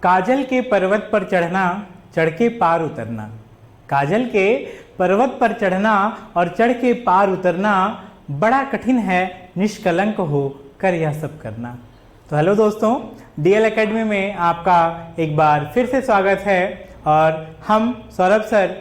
काजल के पर्वत पर चढ़ना, चढ़ के पार उतरना। काजल के पर्वत पर चढ़ना और चढ़ के पार उतरना बड़ा कठिन है, निष्कलंक हो कर यह सब करना। तो हेलो दोस्तों, डीएल एकेडमी में आपका एक बार फिर से स्वागत है। और हम सौरभ सर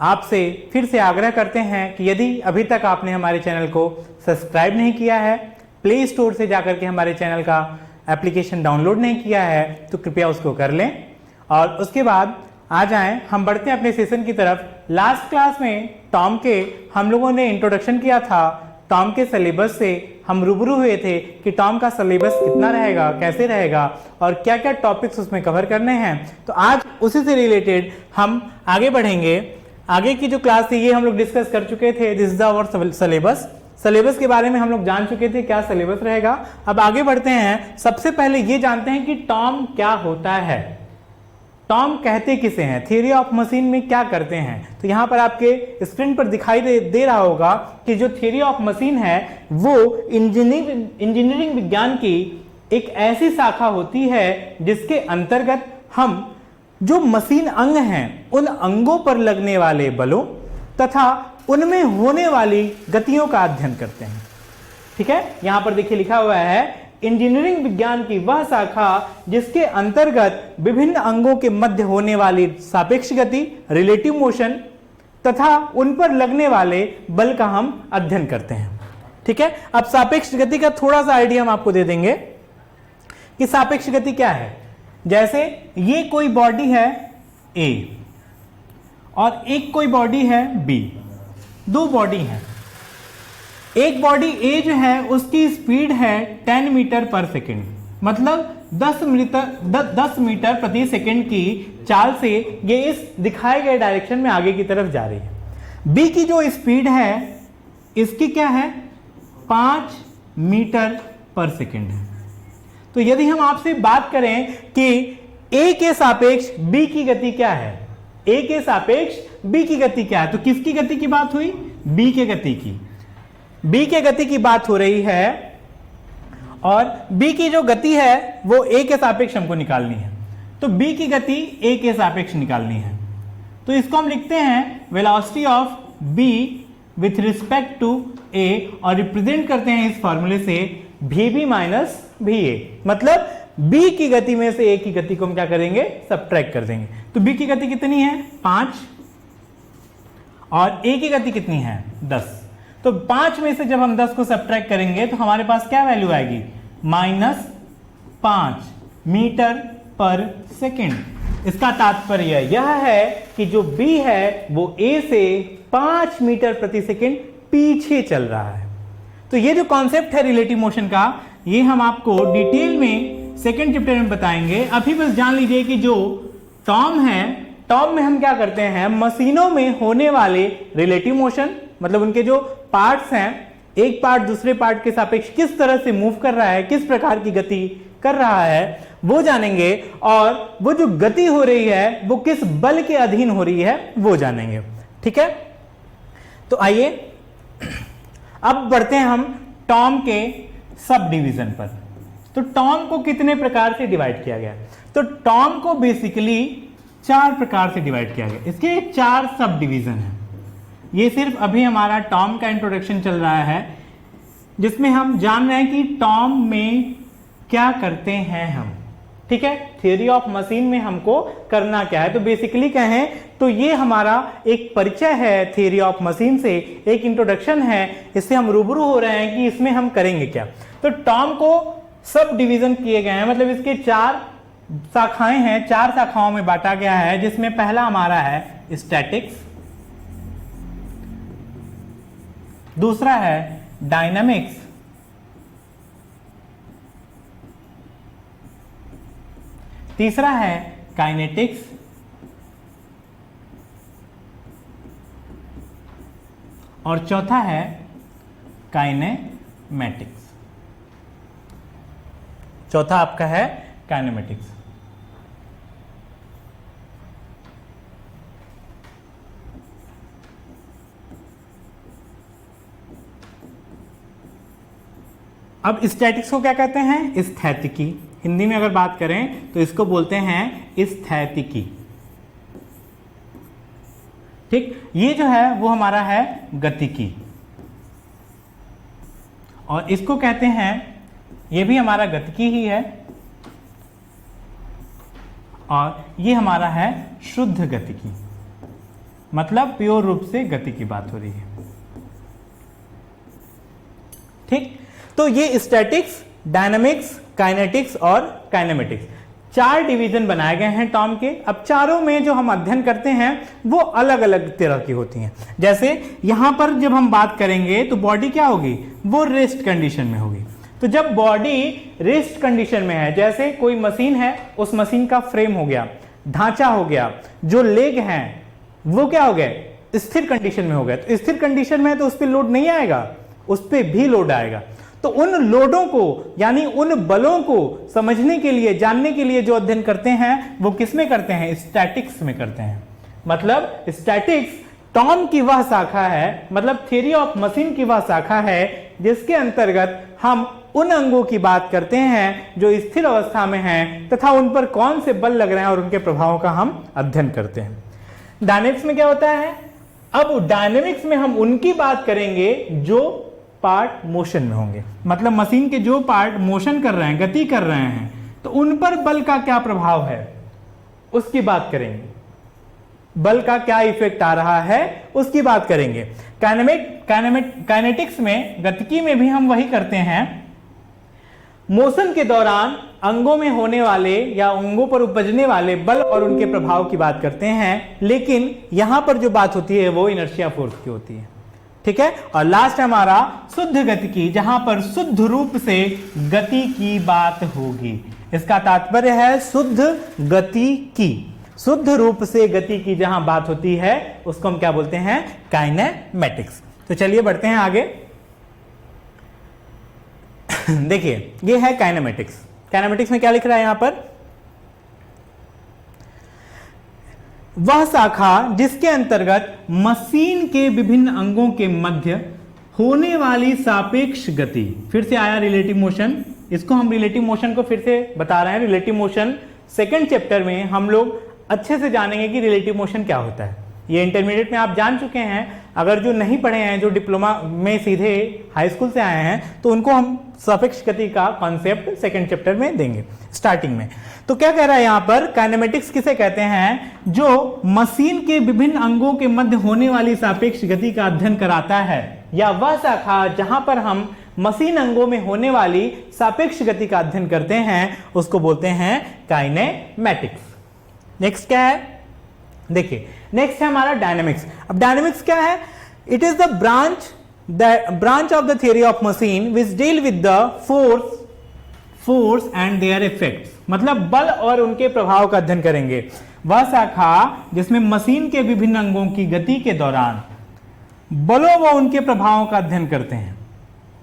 आपसे फिर से आग्रह करते हैं कि यदि अभी तक आपने हमारे चैनल को सब्सक्राइब नहीं किया है, प्ले स्टोर से जाकर के हमारे चैनल का एप्लीकेशन डाउनलोड नहीं किया है, तो कृपया उसको कर लें। और उसके बाद आ जाएं, हम बढ़ते हैं अपने सेशन की तरफ। लास्ट क्लास में टॉम के हम लोगों ने इंट्रोडक्शन किया था। टॉम के सिलेबस से हम रूबरू हुए थे कि टॉम का सिलेबस कितना रहेगा, कैसे रहेगा और क्या क्या टॉपिक्स उसमें कवर करने हैं। तो आज उसी से रिलेटेड हम आगे बढ़ेंगे। आगे की जो क्लास थी ये हम लोग डिस्कस कर चुके थे। This is our syllabus. Syllabus के बारे में हम लोग जान चुके थे क्या सिलेबस रहेगा। अब आगे बढ़ते हैं। सबसे पहले ये जानते हैं कि टॉम क्या होता है, टॉम कहते किसे हैं, थियरी ऑफ मशीन में क्या करते हैं। तो यहां पर आपके स्क्रीन पर दिखाई दे रहा होगा कि जो थियरी ऑफ मशीन है वो इंजीनियरिंग विज्ञान की एक ऐसी शाखा होती है जिसके अंतर्गत हम जो मशीन अंग हैं उन अंगों पर लगने वाले बलों तथा उनमें होने वाली गतियों का अध्ययन करते हैं। ठीक है, यहां पर देखिए लिखा हुआ है इंजीनियरिंग विज्ञान की वह शाखा जिसके अंतर्गत विभिन्न अंगों के मध्य होने वाली सापेक्ष गति, रिलेटिव मोशन तथा उन पर लगने वाले बल का हम अध्ययन करते हैं। ठीक है, अब सापेक्ष गति का थोड़ा सा आइडिया हम आपको दे देंगे कि सापेक्ष गति क्या है। जैसे ये कोई बॉडी है ए और एक कोई बॉडी है बी, दो बॉडी हैं। एक बॉडी ए जो है उसकी स्पीड है 10 मीटर पर सेकेंड, मतलब 10 मीटर प्रति सेकेंड की चाल से ये इस दिखाए गए डायरेक्शन में आगे की तरफ जा रही है। बी की जो स्पीड है इसकी क्या है, 5 मीटर पर सेकेंड है। तो यदि हम आपसे बात करें कि ए के सापेक्ष बी की गति क्या है, ए के सापेक्ष बी की गति क्या है, तो किसकी गति की बात हुई, बी के गति की। बी के गति की बात हो रही है और बी की जो गति है वो ए के सापेक्ष हमको निकालनी है। तो बी की गति ए के सापेक्ष निकालनी है। तो इसको हम लिखते हैं velocity of B with respect to A और रिप्रेजेंट करते हैं इस फॉर्मूले से VB माइनस VA, मतलब B की गति में से A की गति को हम क्या करेंगे, सबट्रैक्ट कर देंगे। तो B की गति कितनी है, 5 और A की गति कितनी है, 10। तो 5 में से जब हम 10 को सबट्रैक्ट करेंगे तो हमारे पास क्या वैल्यू आएगी, -5 मीटर पर सेकेंड। इसका तात्पर्य यह है कि जो B है वो A से 5 मीटर प्रति सेकेंड पीछे चल रहा है। तो ये जो कॉन्सेप्ट है रिलेटिव मोशन का, ये हम आपको डिटेल में सेकेंड चैप्टर में बताएंगे। अभी बस जान लीजिए कि जो टॉम है, टॉम में हम क्या करते हैं, मशीनों में होने वाले रिलेटिव मोशन, मतलब उनके जो पार्ट्स हैं, एक पार्ट दूसरे पार्ट के सापेक्ष किस तरह से मूव कर रहा है, किस प्रकार की गति कर रहा है, वो जानेंगे। और वो जो गति हो रही है वो किस बल के अधीन हो रही है वो जानेंगे। ठीक है, तो आइए अब बढ़ते हैं हम टॉम के सब डिवीजन पर। तो टॉम को कितने प्रकार से डिवाइड किया गया, तो टॉम को बेसिकली 4 प्रकार से डिवाइड किया गया। इसके 4 सब डिवीजन हैं। ये सिर्फ अभी हमारा टॉम का इंट्रोडक्शन चल रहा है जिसमें हम जान रहे हैं कि टॉम में क्या करते हैं हम। ठीक है, थियरी ऑफ मशीन में हमको करना क्या है। तो बेसिकली कहें तो ये हमारा एक परिचय है थियरी ऑफ मशीन से, एक इंट्रोडक्शन है। इससे हम रूबरू हो रहे हैं कि इसमें हम करेंगे क्या। तो टॉम को सब डिवीजन किए गए हैं, मतलब इसके 4 शाखाएं हैं, 4 शाखाओं में बांटा गया है। जिसमें पहला हमारा है स्टैटिक्स, दूसरा है डायनामिक्स, तीसरा है काइनेटिक्स और चौथा है काइनेमैटिक्स। चौथा आपका है काइनेमैटिक्स। अब स्टैटिक्स को क्या कहते हैं, स्थैतिकी। हिंदी में अगर बात करें तो इसको बोलते हैं स्थैतिकी। ठीक, ये जो है वो हमारा है गतिकी, और इसको कहते हैं, ये भी हमारा गतिकी ही है, और ये हमारा है शुद्ध गतिकी, मतलब प्योर रूप से गति की बात हो रही है। ठीक, तो ये स्टैटिक्स, डायनामिक्स, काइनेटिक्स और काइनेमेटिक्स 4 डिवीजन बनाए गए हैं टॉम के। अब चारों में जो हम अध्ययन करते हैं वो अलग अलग तरह की होती हैं। जैसे यहां पर जब हम बात करेंगे तो बॉडी क्या होगी, वो रेस्ट कंडीशन में होगी। तो जब बॉडी रेस्ट कंडीशन में है, जैसे कोई मशीन है, उस मशीन का फ्रेम हो गया, ढांचा हो गया, जो लेग हैं वो क्या हो गए, स्थिर कंडीशन में हो गया। तो स्थिर कंडीशन में है तो उस पर लोड नहीं आएगा, उस पर भी लोड आएगा। तो उन लोडों को, यानी उन बलों को समझने के लिए, जानने के लिए जो अध्ययन करते हैं वो किस में करते हैं, स्टैटिक्स में करते हैं। मतलब स्टैटिक्स टॉम की वह शाखा है, मतलब थ्योरी ऑफ मशीन की वह शाखा है जिसके अंतर्गत हम उन अंगों की बात करते हैं जो स्थिर अवस्था में हैं तथा उन पर कौन से बल लग रहे हैं और उनके प्रभावों का हम अध्ययन करते हैं। डायनेमिक्स में क्या होता है, अब डायनेमिक्स में हम उनकी बात करेंगे जो पार्ट मोशन में होंगे, मतलब मशीन के जो पार्ट मोशन कर रहे हैं, गति कर रहे हैं, तो उन पर बल का क्या प्रभाव है उसकी बात करेंगे, बल का क्या इफेक्ट आ रहा है उसकी बात करेंगे। काइनेटिक्स में, गतिकी में भी हम वही करते हैं, मोशन के दौरान अंगों में होने वाले या अंगों पर उपजने वाले बल और उनके प्रभाव की बात करते हैं, लेकिन यहां पर जो बात होती है वो इनर्शिया फोर्स की होती है। ठीक है, और लास्ट हमारा शुद्ध गतिकी, जहां पर शुद्ध रूप से गति की बात होगी। इसका तात्पर्य है शुद्ध गति की, शुद्ध रूप से गति की जहां बात होती है उसको हम क्या बोलते हैं, काइनेमेटिक्स। तो चलिए बढ़ते हैं आगे। देखिए ये है काइनेमेटिक्स। काइनेमेटिक्स में क्या लिख रहा है यहां पर, वह शाखा जिसके अंतर्गत मशीन के विभिन्न अंगों के मध्य होने वाली सापेक्ष गति, फिर से आया रिलेटिव मोशन, इसको हम रिलेटिव मोशन को फिर से बता रहे हैं। रिलेटिव मोशन सेकंड चैप्टर में हम लोग अच्छे से जानेंगे कि रिलेटिव मोशन क्या होता है। ये इंटरमीडिएट में आप जान चुके हैं, अगर जो नहीं पढ़े हैं, जो डिप्लोमा में सीधे हाई स्कूल से आए हैं, तो उनको हम सापेक्ष गति का कॉन्सेप्ट सेकंड चैप्टर में देंगे स्टार्टिंग में। तो क्या कह रहा है यहां पर, काइनेमेटिक्स किसे कहते हैं, जो मशीन के विभिन्न अंगों के मध्य होने वाली सापेक्ष गति का अध्ययन कराता है, या वह शाखा जहां पर हम मशीन अंगों में होने वाली सापेक्ष गति का अध्ययन करते हैं उसको बोलते हैं काइनेमेटिक्स। नेक्स्ट क्या है, देखिए नेक्स्ट है हमारा डायनामिक्स। अब डायनामिक्स क्या है, it is the branch of the theory of machine which deal with the force and there effects, मतलब बल और उनके प्रभाव का अध्ययन करेंगे। वह शाखा जिसमें मशीन के विभिन्न अंगों की गति के दौरान बलों व उनके प्रभावों का अध्ययन करते हैं,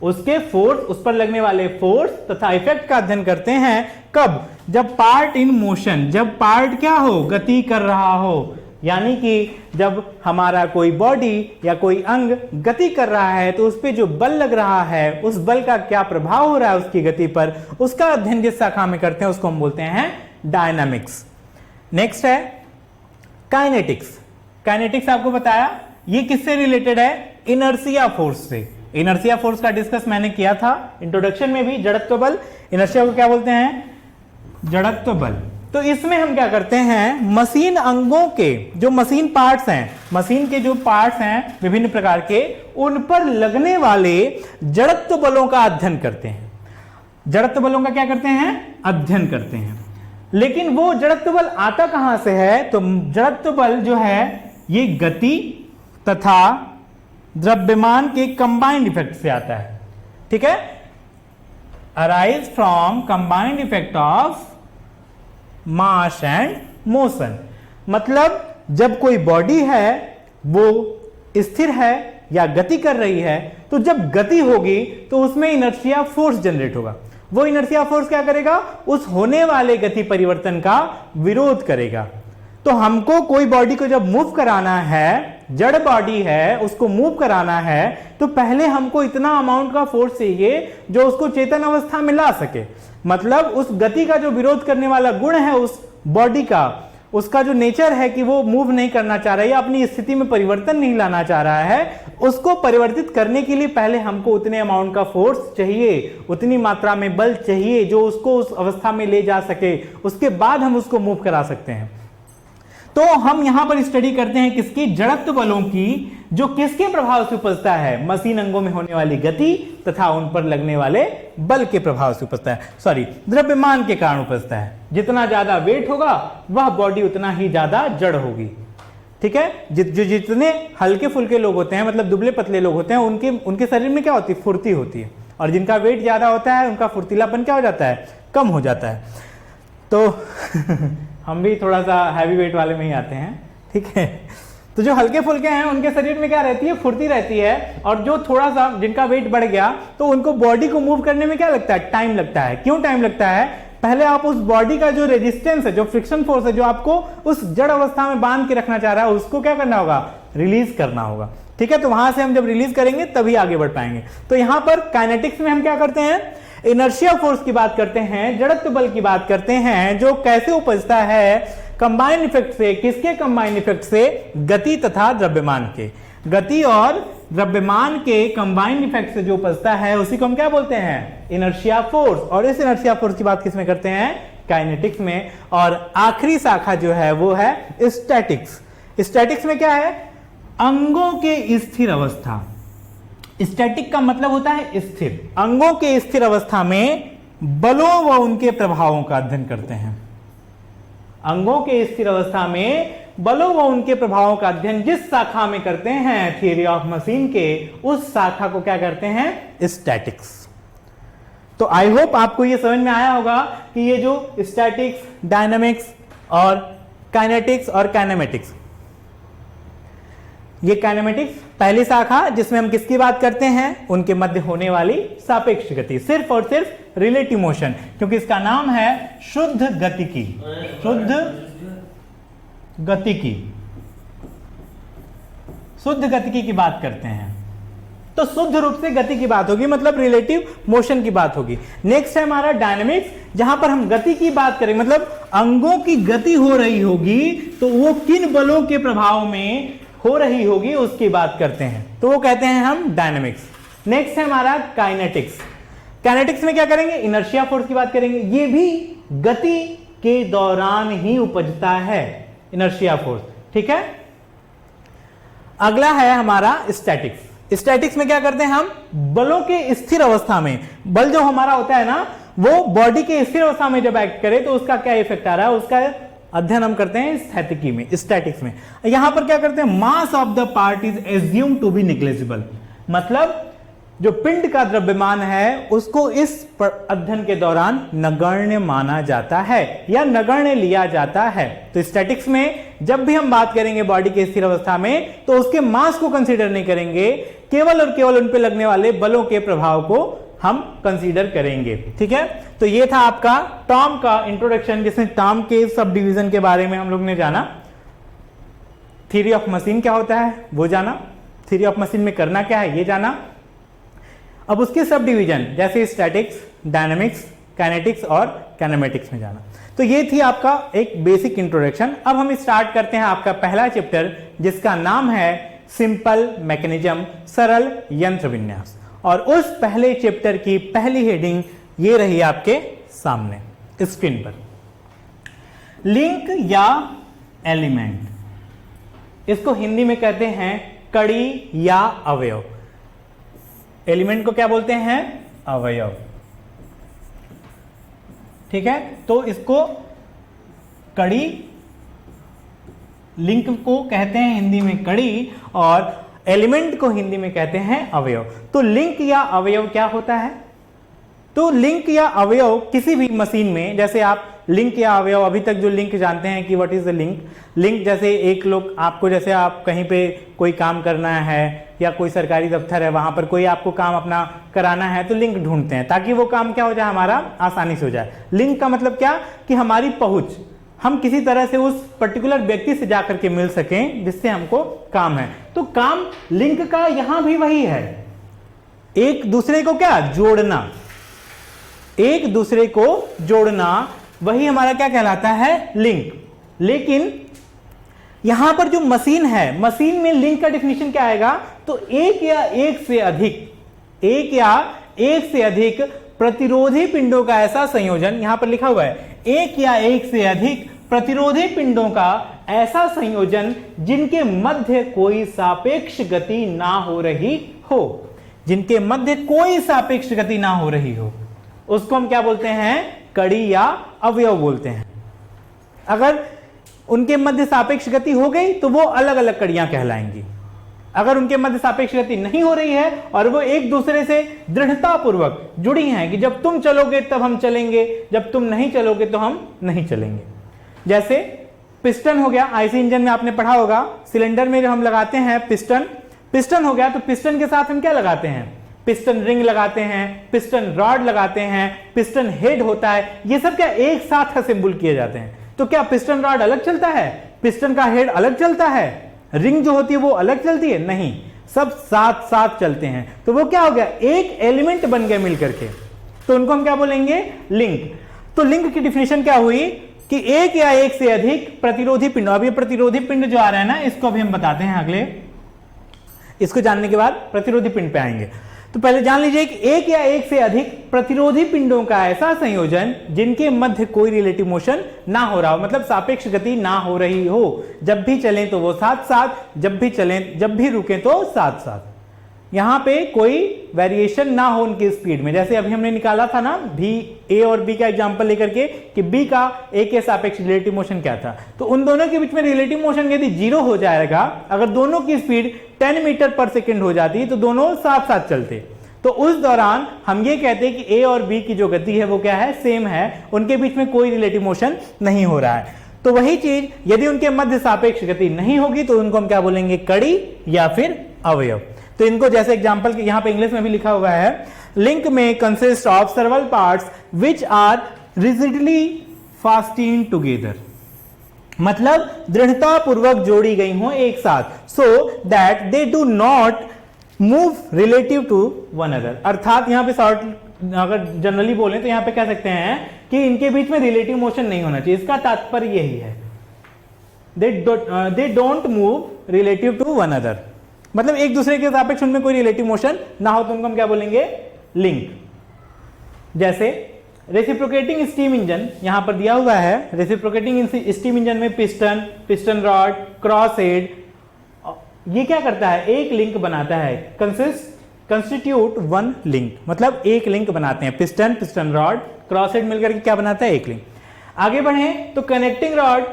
उसके फोर्स, उस पर लगने वाले फोर्स तथा इफेक्ट का अध्ययन करते हैं। कब, जब पार्ट इन मोशन, जब पार्ट क्या हो, गति कर रहा हो, यानी कि जब हमारा कोई बॉडी या कोई अंग गति कर रहा है तो उस पर जो बल लग रहा है, उस बल का क्या प्रभाव हो रहा है उसकी गति पर, उसका अध्ययन जिस शाखा में करते हैं उसको हम बोलते हैं डायनामिक्स। नेक्स्ट है काइनेटिक्स। काइनेटिक्स आपको बताया ये किससे रिलेटेड है, इनर्शिया फोर्स से। इनर्शिया फोर्स का डिस्कस मैंने किया था इंट्रोडक्शन में भी, जड़त्व बल, इनर्शिया को क्या बोलते हैं, जड़त्व बल। तो इसमें हम क्या करते हैं, मशीन अंगों के जो मशीन पार्ट्स हैं, मशीन के जो पार्ट्स हैं विभिन्न प्रकार के, उन पर लगने वाले जड़त्व बलों का अध्ययन करते हैं। जड़त्व बलों का क्या करते हैं, अध्ययन करते हैं। लेकिन वो जड़त्व बल आता कहां से है, तो जड़त्व बल जो है ये गति तथा द्रव्यमान के कंबाइंड इफेक्ट से आता है। ठीक है, arise from combined effect of mass and motion, मतलब जब कोई बॉडी है वो स्थिर है या गति कर रही है, तो जब गति होगी तो उसमें इनर्शिया फोर्स जनरेट होगा। वो इनर्शिया फोर्स क्या करेगा, उस होने वाले गति परिवर्तन का विरोध करेगा। तो हमको कोई बॉडी को जब मूव कराना है जड़ बॉडी है, उसको मूव कराना है, तो पहले हमको इतना अमाउंट का फोर्स चाहिए जो उसको चेतन अवस्था में ला सके। मतलब उस गति का जो विरोध करने वाला गुण है उस बॉडी का, उसका जो नेचर है कि वो मूव नहीं करना चाह रहा है या अपनी स्थिति में परिवर्तन नहीं लाना चाह रहा है, उसको परिवर्तित करने के लिए पहले हमको उतने अमाउंट का फोर्स चाहिए, उतनी मात्रा में बल चाहिए जो उसको उस अवस्था में ले जा सके, उसके बाद हम उसको मूव करा सकते हैं। तो हम यहां पर स्टडी करते हैं किसकी, जड़त्व बलों की, जो किसके प्रभाव से उपजता है, मशीन अंगों में होने वाली गति तथा उन पर लगने वाले बल के प्रभाव से उपजता है, सॉरी द्रव्यमान के कारण उपजता है। जितना ज्यादा वेट होगा वह बॉडी उतना ही ज्यादा जड़ होगी। ठीक है, जितने हल्के फुल्के लोग होते हैं, मतलब दुबले पतले लोग होते हैं, उनके शरीर में क्या होती है, फुर्ती होती है, और जिनका वेट ज्यादा होता है उनका फुर्तीलापन क्या हो जाता है, कम हो जाता है। तो हम भी थोड़ा सा हैवी वेट वाले में ही आते हैं। ठीक है, तो जो हल्के फुल्के हैं उनके शरीर में क्या रहती है, फुर्ती रहती है, और जो थोड़ा सा जिनका वेट बढ़ गया तो उनको बॉडी को मूव करने में क्या लगता है, टाइम लगता है। क्यों टाइम लगता है, पहले आप उस बॉडी का जो रेजिस्टेंस है, जो फ्रिक्शन फोर्स है, जो आपको उस जड़ अवस्था में बांध के रखना चाह रहा है, उसको क्या करना होगा, रिलीज करना होगा। ठीक है, तो वहां से हम जब रिलीज करेंगे तभी आगे बढ़ पाएंगे। तो यहां पर काइनेटिक्स में हम क्या करते हैं, इनर्शिया फोर्स की बात करते हैं, जड़त्व बल की बात करते हैं, जो कैसे उपजता है, कंबाइन इफेक्ट से। किसके कंबाइन इफेक्ट से, गति तथा द्रव्यमान के। गति और द्रव्यमान के कंबाइन इफेक्ट से जो उपजता है उसी को हम क्या बोलते हैं, इनर्शिया फोर्स। और इस इनर्शिया फोर्स की बात किसमें करते हैं, काइनेटिक्स में। और आखिरी शाखा जो है वो है स्टैटिक्स। स्टैटिक्स में क्या है, अंगों के स्थिर अवस्था। स्टैटिक का मतलब होता है स्थिर। अंगों के स्थिर अवस्था में बलों व उनके प्रभावों का अध्ययन करते हैं। अंगों के स्थिर अवस्था में बलों व उनके प्रभावों का अध्ययन जिस शाखा में करते हैं, थियरी ऑफ मशीन के, उस शाखा को क्या करते हैं, स्टैटिक्स। तो आई होप आपको यह समझ में आया होगा कि ये जो स्टैटिक्स, डायनामिक्स और काइनेटिक्स और काइनेमेटिक्स, ये काइनेमेटिक्स पहली शाखा जिसमें हम किसकी बात करते हैं, उनके मध्य होने वाली सापेक्ष गति, सिर्फ और सिर्फ रिलेटिव मोशन, क्योंकि इसका नाम है शुद्ध गतिकी। शुद्ध गतिकी, शुद्ध गतिकी की बात करते हैं। तो शुद्ध रूप से गति की बात होगी, मतलब रिलेटिव मोशन की बात होगी। नेक्स्ट है हमारा डायनामिक्स, जहां पर हम गति की बात करें, मतलब अंगों की गति हो रही होगी तो वो किन बलों के प्रभाव में हो रही होगी उसकी बात करते हैं, तो वो कहते हैं हम डायनामिक्स। नेक्स्ट है हमारा काइनेटिक्स। काइनेटिक्स में क्या करेंगे, इनर्शिया फोर्स की बात करेंगे। ये भी गति के दौरान ही उपजता है, इनर्शिया फोर्स। ठीक है, अगला है हमारा स्टैटिक्स। स्टैटिक्स में क्या करते हैं हम, बलों के स्थिर अवस्था में, बल जो हमारा होता है ना, वो बॉडी के स्थिर अवस्था में जब एक्ट करे तो उसका क्या इफेक्ट आ रहा है, उसका अध्ययन हम करते हैं स्थैतिकी में, स्टैटिक्स में। यहां पर क्या करते हैं, mass of the part is assume to be negligible, मतलब जो पिंड का द्रव्यमान है उसको इस अध्ययन के दौरान नगण्य माना जाता है या नगण्य लिया जाता है। तो स्टैटिक्स में जब भी हम बात करेंगे बॉडी के स्थिर अवस्था में, तो उसके मास को कंसीडर नहीं करेंगे, केवल और केवल उन पे लगने वाले बलों के प्रभाव को हम कंसीडर करेंगे। ठीक है, तो ये था आपका टॉम का इंट्रोडक्शन, जिसमें टॉम के सब डिवीजन के बारे में हम लोग ने जाना। थ्योरी ऑफ मशीन क्या होता है वो जाना, थ्योरी ऑफ मशीन में करना क्या है ये जाना। अब उसके सब डिवीजन जैसे स्टैटिक्स, डायनामिक्स, काइनेटिक्स और काइनेमेटिक्स में जाना। तो ये थी आपका एक बेसिक इंट्रोडक्शन। अब हम स्टार्ट करते हैं आपका पहला चैप्टर, जिसका नाम है सिंपल मैकेनिज्म, सरल यंत्र विन्यास। और उस पहले चैप्टर की पहली हेडिंग ये रही आपके सामने स्क्रीन पर, लिंक या एलिमेंट। इसको हिंदी में कहते हैं कड़ी या अवयव। एलिमेंट को क्या बोलते हैं, अवयव। ठीक है, तो इसको कड़ी, लिंक को कहते हैं हिंदी में कड़ी और एलिमेंट को हिंदी में कहते हैं अवयव। तो लिंक या अवयव क्या होता है, तो लिंक या अवयव किसी भी मशीन में, जैसे आप लिंक या अवयव अभी तक जो लिंक जानते हैं कि what is the link. Link जैसे एक लोग आपको, जैसे आप कहीं पे कोई काम करना है या कोई सरकारी दफ्तर है, वहां पर कोई आपको काम अपना कराना है तो लिंक ढूंढते हैं ताकि वो काम क्या हो जाए, हमारा आसानी से हो जाए। लिंक का मतलब क्या कि हमारी पहुंच, हम किसी तरह से उस पर्टिकुलर व्यक्ति से जाकर के मिल सकें जिससे हमको काम है। तो काम लिंक का यहां भी वही है, एक दूसरे को क्या जोड़ना, एक दूसरे को जोड़ना, वही हमारा क्या कहलाता है, लिंक। लेकिन यहां पर जो मशीन है, मशीन में लिंक का डेफिनेशन क्या आएगा, तो एक या एक से अधिक प्रतिरोधी पिंडों का ऐसा संयोजन, यहां पर लिखा हुआ है एक या एक से अधिक प्रतिरोधी पिंडों का ऐसा संयोजन जिनके मध्य कोई सापेक्ष गति ना हो रही हो, जिनके मध्य कोई सापेक्ष गति ना हो रही हो, उसको हम क्या बोलते हैं, कड़ी या अवयव बोलते हैं। अगर उनके मध्य सापेक्ष गति हो गई तो वो अलग अलग कड़ियां कहलाएंगी। अगर उनके मध्य सापेक्ष गति नहीं हो रही है और वो एक दूसरे से दृढ़तापूर्वक जुड़ी हैं कि जब तुम चलोगे तब हम चलेंगे, जब तुम नहीं चलोगे तो हम नहीं चलेंगे। जैसे पिस्टन हो गया, आईसी इंजन में आपने पढ़ा होगा, सिलेंडर में जो हम लगाते हैं पिस्टन हो गया, तो पिस्टन के साथ हम क्या लगाते हैं, पिस्टन रिंग लगाते हैं, पिस्टन रॉड लगाते हैं, पिस्टन हेड होता है, ये सब क्या एक साथ असेंबल किए जाते हैं। तो क्या पिस्टन रॉड अलग चलता है, पिस्टन का हेड अलग चलता है, रिंग जो होती है वो अलग चलती है, नहीं, सब साथ साथ चलते हैं। तो वो क्या हो गया, एक एलिमेंट बन गया मिलकर के, तो उनको हम क्या बोलेंगे, लिंक। तो लिंक की डिफिनेशन क्या हुई कि एक या एक से अधिक प्रतिरोधी पिंड। अब ये प्रतिरोधी पिंड जो आ रहा है ना, इसको अभी हम बताते हैं अगले, इसको जानने के बाद प्रतिरोधी पिंड पे आएंगे। तो पहले जान लीजिए कि एक या एक से अधिक प्रतिरोधी पिंडों का ऐसा संयोजन जिनके मध्य कोई रिलेटिव मोशन ना हो रहा हो, मतलब सापेक्ष गति ना हो रही हो, जब भी चलें तो वो साथ साथ, जब भी चलें, जब भी रुकें तो साथ साथ, यहां पे कोई वेरिएशन ना हो उनकी स्पीड में। जैसे अभी हमने निकाला था ना भी, ए और बी का एग्जांपल लेकर के कि बी का ए के सापेक्ष रिलेटिव मोशन क्या था, तो उन दोनों के बीच में रिलेटिव मोशन यदि 0 हो जाएगा, अगर दोनों की स्पीड 10 मीटर पर सेकेंड हो जाती तो दोनों साथ साथ चलते, तो उस दौरान हम ये कहते हैं कि ए और बी की जो गति है वो क्या है, सेम है, उनके बीच में कोई रिलेटिव मोशन नहीं हो रहा है। तो वही चीज यदि उनके मध्य सापेक्ष गति नहीं होगी तो उनको हम क्या बोलेंगे, कड़ी या फिर अवयव। तो इनको जैसे एग्जांपल के यहां पे इंग्लिश में भी लिखा हुआ है, लिंक में consist of several parts which are rigidly fastened together, मतलब दृढ़ता पूर्वक जोड़ी गई हो एक साथ, so that they do not move relative to one other. अर्थात यहां पे शॉर्ट अगर जनरली बोलें तो यहां पे कह सकते हैं कि इनके बीच में रिलेटिव मोशन नहीं होना चाहिए। इसका तात्पर्य यही है, they don't move relative to one other, मतलब एक दूसरे के सापेक्ष उनमें कोई रिलेटिव मोशन ना हो, तो उनको हम क्या बोलेंगे, लिंक। जैसे रेसिप्रोकेटिंग स्टीम इंजन यहां पर दिया हुआ है, रेसिप्रोकेटिंग स्टीम इंजन में पिस्टन रॉड, क्रॉस हेड, ये क्या करता है, एक लिंक बनाता है, कंस्टिट्यूट वन लिंक, मतलब एक लिंक बनाते हैं, पिस्टन रॉड क्रॉस हेड मिलकर के क्या बनाता है, एक लिंक। आगे बढ़े तो connecting rod,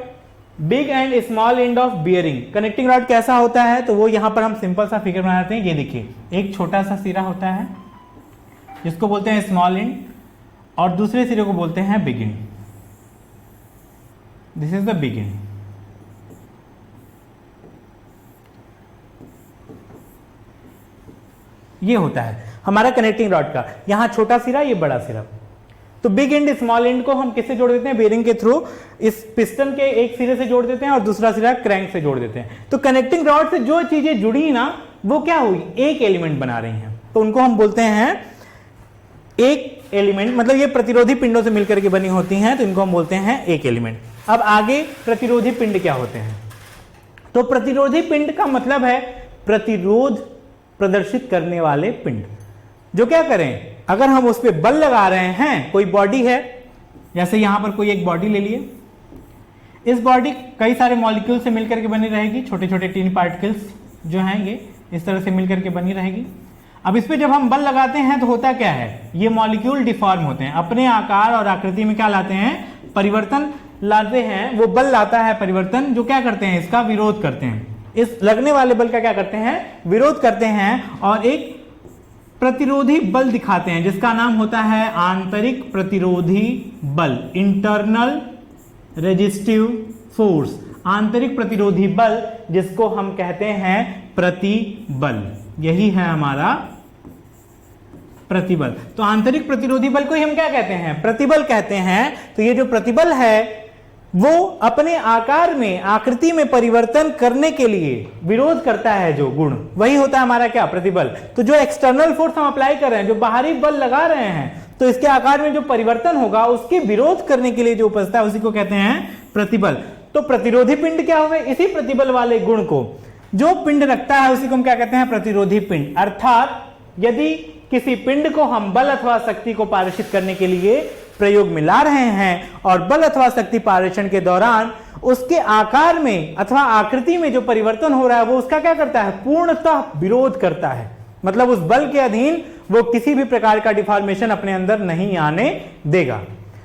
big and small end of bearing. Connecting rod कैसा होता है, तो वो यहां पर हम सिंपल सा फिगर बनाते हैं, ये देखिए एक छोटा सा सिरा होता है जिसको बोलते हैं स्मॉल एंड, और दूसरे सिरे को बोलते हैं big and, this is the big and. ये होता है हमारा कनेक्टिंग रॉड का, यहां छोटा सिरा, ये बड़ा सिरा। तो बिग एंड स्मॉल एंड को हम किससे जोड़ देते हैं, बेरिंग के थ्रू, इस पिस्टन के एक सिरे से जोड़ देते हैं और दूसरा सिरा क्रैंक से जोड़ देते हैं। तो कनेक्टिंग रॉड से जो चीजें जुड़ी ना वो क्या हुई, एक एलिमेंट बना रही हैं, तो उनको हम बोलते हैं एक एलिमेंट, मतलब ये प्रतिरोधी पिंडों से मिलकर के बनी होती हैं, तो इनको हम बोलते हैं एक एलिमेंट। अब आगे प्रतिरोधी पिंड क्या होते हैं, तो प्रतिरोधी पिंड का मतलब है प्रतिरोध प्रदर्शित करने वाले पिंड, जो क्या करें, अगर हम उस पर बल लगा रहे हैं, कोई बॉडी है, जैसे यहां पर कोई एक बॉडी ले लिए, इस बॉडी कई सारे मॉलिक्यूल से मिलकर के बनी रहेगी, छोटे छोटे टीन पार्टिकल्स जो हैं ये इस तरह से मिलकर के बनी रहेगी। अब इस पे जब हम बल लगाते हैं तो होता क्या है, ये मॉलिक्यूल डिफॉर्म होते हैं, अपने आकार और आकृति में क्या लाते हैं, परिवर्तन लाते हैं। वो बल लाता है परिवर्तन, जो क्या करते हैं, इसका विरोध करते हैं, इस लगने वाले बल का क्या करते हैं, विरोध करते हैं, और एक प्रतिरोधी बल दिखाते हैं जिसका नाम होता है आंतरिक प्रतिरोधी बल, इंटरनल रेजिस्टिव फोर्स, आंतरिक प्रतिरोधी बल, जिसको हम कहते हैं प्रतिबल, यही है हमारा प्रतिबल। तो आंतरिक प्रतिरोधी बल को ही हम क्या कहते हैं, प्रतिबल कहते हैं। तो ये जो प्रतिबल है वो अपने आकार में, आकृति में परिवर्तन करने के लिए विरोध करता है जो गुण, वही होता है हमारा क्या, प्रतिबल। तो जो एक्सटर्नल फोर्स हम अप्लाई कर रहे हैं, जो बाहरी बल लगा रहे हैं, तो इसके आकार में जो परिवर्तन होगा उसके विरोध करने के लिए जो उपजता है उसी को कहते हैं प्रतिबल। तो प्रतिरोधी पिंड क्या होगा, इसी प्रतिबल वाले गुण को जो पिंड रखता है उसी को हम क्या कहते हैं, प्रतिरोधी पिंड। अर्थात यदि किसी पिंड को हम बल अथवा शक्ति को पारित करने के लिए प्रयोग में ला रहे हैं और बल अथवा शक्ति पारेषण के दौरान उसके आकार में अथवा आकृति में जो परिवर्तन हो रहा है वो उसका क्या करता है, पूर्णतः विरोध करता है। मतलब उस बल के अधीन वो किसी भी प्रकार का डिफॉर्मेशन अपने अंदर नहीं आने देगा,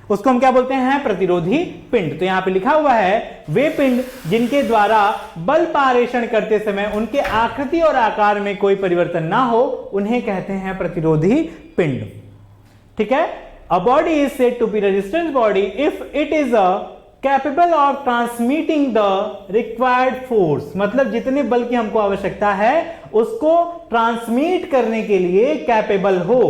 उसको हम क्या बोलते हैं, प्रतिरोधी पिंड। तो यहां पे लिखा हुआ है वे पिंड जिनके द्वारा बल पारेषण करते समय उनके आकृति और आकार में कोई परिवर्तन ना हो उन्हें कहते हैं प्रतिरोधी पिंड। ठीक है। A body is said to be resistance body if it is capable of transmitting the required force। मतलब जितने बल की हमको आवश्यकता है उसको ट्रांसमिट करने के लिए कैपेबल हो,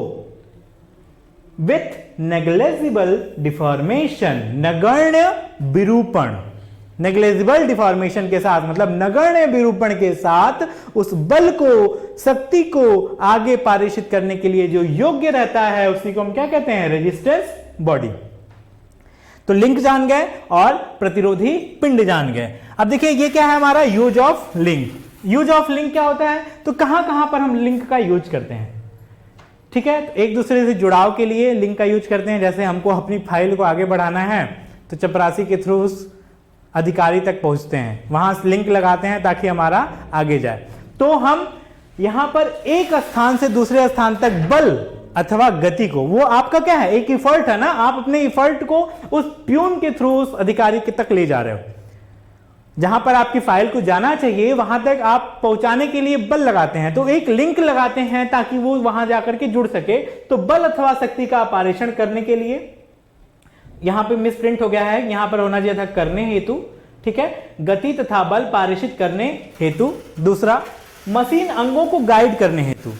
with negligible deformation, नगण्य विरूपण, नेग्लेजिबल डिफॉर्मेशन के साथ, मतलब नगण्य विरूपण के साथ उस बल को, शक्ति को आगे पारिषित करने के लिए जो योग्य रहता है उसी को हम क्या कहते हैं, रेजिस्टेंस बॉडी। तो लिंक जान गए और प्रतिरोधी पिंड जान गए। अब देखिए ये क्या है हमारा use of link. Use of link क्या होता है, तो कहां कहां पर हम लिंक का यूज करते हैं। ठीक है, तो एक दूसरे से जुड़ाव के लिए लिंक का यूज करते हैं। जैसे हमको अपनी फाइल को आगे बढ़ाना है तो चपरासी के थ्रू उस अधिकारी तक पहुंचते हैं, वहां लिंक लगाते हैं ताकि हमारा आगे जाए। तो हम यहां पर एक स्थान से दूसरे स्थान तक बल अथवा गति को, वो आपका क्या है, एक इफर्ट है ना, आप अपने इफर्ट को उस प्यून के थ्रू उस अधिकारी के तक ले जा रहे हो। जहां पर आपकी फाइल को जाना चाहिए वहां तक आप पहुंचाने के लिए बल लगाते हैं, तो एक लिंक लगाते हैं ताकि वो वहां जाकर के जुड़ सके। तो बल अथवा शक्ति का पारेषण करने के लिए, यहां पे मिस प्रिंट हो गया है, यहां पर होना चाहिए था करने हेतु। ठीक है, गति तथा बल पारेषित करने हेतु। दूसरा, मशीन अंगों को गाइड करने हेतु।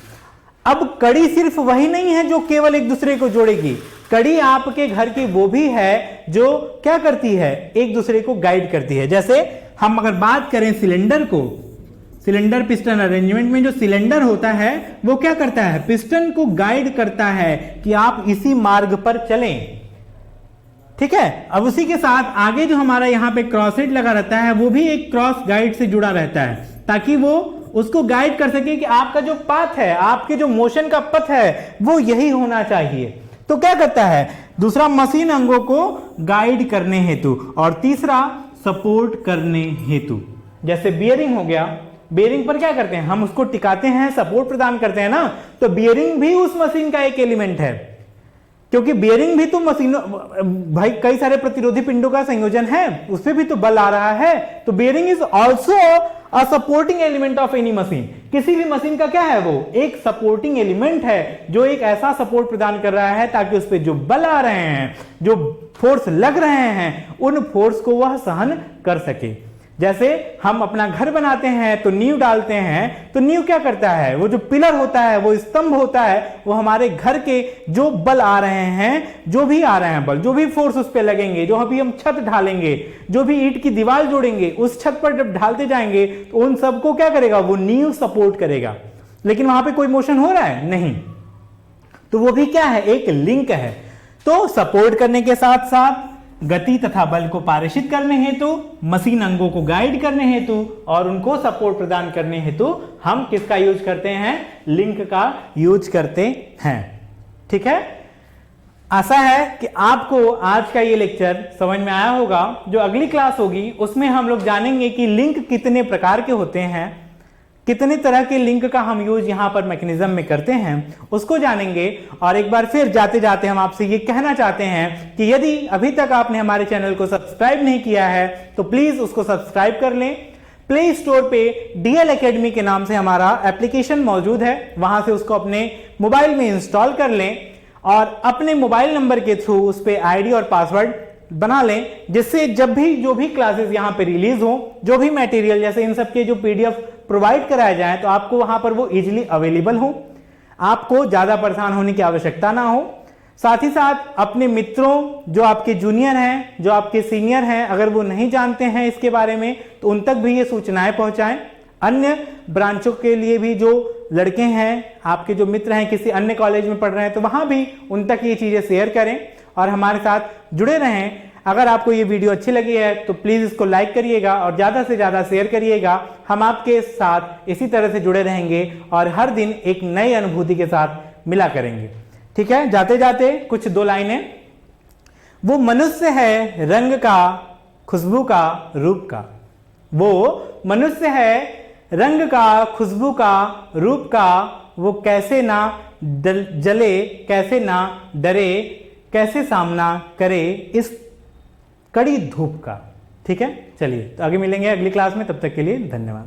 अब कड़ी सिर्फ वही नहीं है जो केवल एक दूसरे को जोड़ेगी, कड़ी आपके घर की वो भी है जो क्या करती है, एक दूसरे को गाइड करती है। जैसे हम अगर बात करें सिलेंडर को, सिलेंडर पिस्टन अरेंजमेंट में जो सिलेंडर होता है वो क्या करता है, पिस्टन को गाइड करता है कि आप इसी मार्ग पर चलें। ठीक है, अब उसी के साथ आगे जो हमारा यहाँ पे क्रॉस हेड लगा रहता है वो भी एक क्रॉस गाइड से जुड़ा रहता है ताकि वो उसको गाइड कर सके कि आपका जो पाथ है, आपके जो मोशन का पथ है वो यही होना चाहिए। तो क्या करता है, दूसरा मशीन अंगों को गाइड करने हेतु, और तीसरा सपोर्ट करने हेतु। जैसे बियरिंग हो गया, बियरिंग पर क्या करते हैं, हम उसको टिकाते हैं, सपोर्ट प्रदान करते हैं ना। तो बियरिंग भी उस मशीन का एक एलिमेंट है, क्योंकि बियरिंग भी तो मशीनों, भाई कई सारे प्रतिरोधी पिंडों का संयोजन है, उसपे भी तो बल आ रहा है। तो bearing is also a supporting element of any machine. किसी भी मशीन का क्या है, वो एक सपोर्टिंग एलिमेंट है जो एक ऐसा सपोर्ट प्रदान कर रहा है ताकि उस पर जो बल आ रहे हैं, जो फोर्स लग रहे हैं, उन फोर्स को वह सहन कर सके। जैसे हम अपना घर बनाते हैं तो नींव डालते हैं, तो नींव क्या करता है, वो जो पिलर होता है, वो स्तंभ होता है, वो हमारे घर के जो बल आ रहे हैं, जो भी आ रहे हैं बल, जो भी फोर्स उस पे लगेंगे, जो अभी हम छत ढालेंगे, जो भी ईंट की दीवार जोड़ेंगे, उस छत पर जब ढालते जाएंगे तो उन सबको क्या करेगा, वो नींव सपोर्ट करेगा। लेकिन वहां पे कोई मोशन हो रहा है नहीं, तो वो भी क्या है, एक लिंक है। तो सपोर्ट करने के साथ साथ गति तथा बल को पारेषित करने हेतु, मशीन अंगों को गाइड करने हेतु और उनको सपोर्ट प्रदान करने हेतु हम किसका यूज करते हैं, लिंक का यूज करते हैं। ठीक है, आशा है कि आपको आज का ये लेक्चर समझ में आया होगा। जो अगली क्लास होगी उसमें हम लोग जानेंगे कि लिंक कितने प्रकार के होते हैं, कितने तरह के लिंक का हम यूज यहां पर मैकेनिज्म में करते हैं, उसको जानेंगे। और एक बार फिर जाते जाते हम आपसे ये कहना चाहते हैं कि यदि अभी तक आपने हमारे चैनल को सब्सक्राइब नहीं किया है तो प्लीज उसको सब्सक्राइब कर लें। प्ले स्टोर पे डीएल एकेडमी के नाम से हमारा एप्लीकेशन मौजूद है, वहां से उसको अपने मोबाइल में इंस्टॉल कर लें और अपने मोबाइल नंबर के थ्रू उस पर आईडी और पासवर्ड बना लें, जिससे जब भी जो भी क्लासेस यहां पे रिलीज हो, जो भी मटेरियल, जैसे इन सब के जो पीडीएफ प्रोवाइड कराया जाए, तो आपको वहां पर वो इजीली अवेलेबल हो, आपको ज्यादा परेशान होने की आवश्यकता ना हो। साथ ही साथ अपने मित्रों जो आपके जूनियर हैं, जो आपके सीनियर हैं, अगर वो नहीं जानते हैं इसके बारे में तो उन तक भी ये सूचनाएं पहुंचाएं। अन्य ब्रांचों के लिए भी जो लड़के हैं, आपके जो मित्र हैं किसी अन्य कॉलेज में पढ़ रहे हैं, तो वहां भी उन तक ये चीजें शेयर करें और हमारे साथ जुड़े रहें। अगर आपको ये वीडियो अच्छी लगी है तो प्लीज इसको लाइक करिएगा और ज्यादा से ज्यादा शेयर करिएगा। हम आपके साथ इसी तरह से जुड़े रहेंगे और हर दिन एक नई अनुभूति के साथ मिला करेंगे। ठीक है, जाते जाते कुछ 2 लाइनें। वो मनुष्य है रंग का, खुशबू का, रूप का। वो मनुष्य है रंग का, खुशबू का, रूप का। वो कैसे ना जले, कैसे ना डरे, कैसे सामना करे इस कड़ी धूप का। ठीक है, चलिए तो आगे मिलेंगे अगली क्लास में। तब तक के लिए धन्यवाद।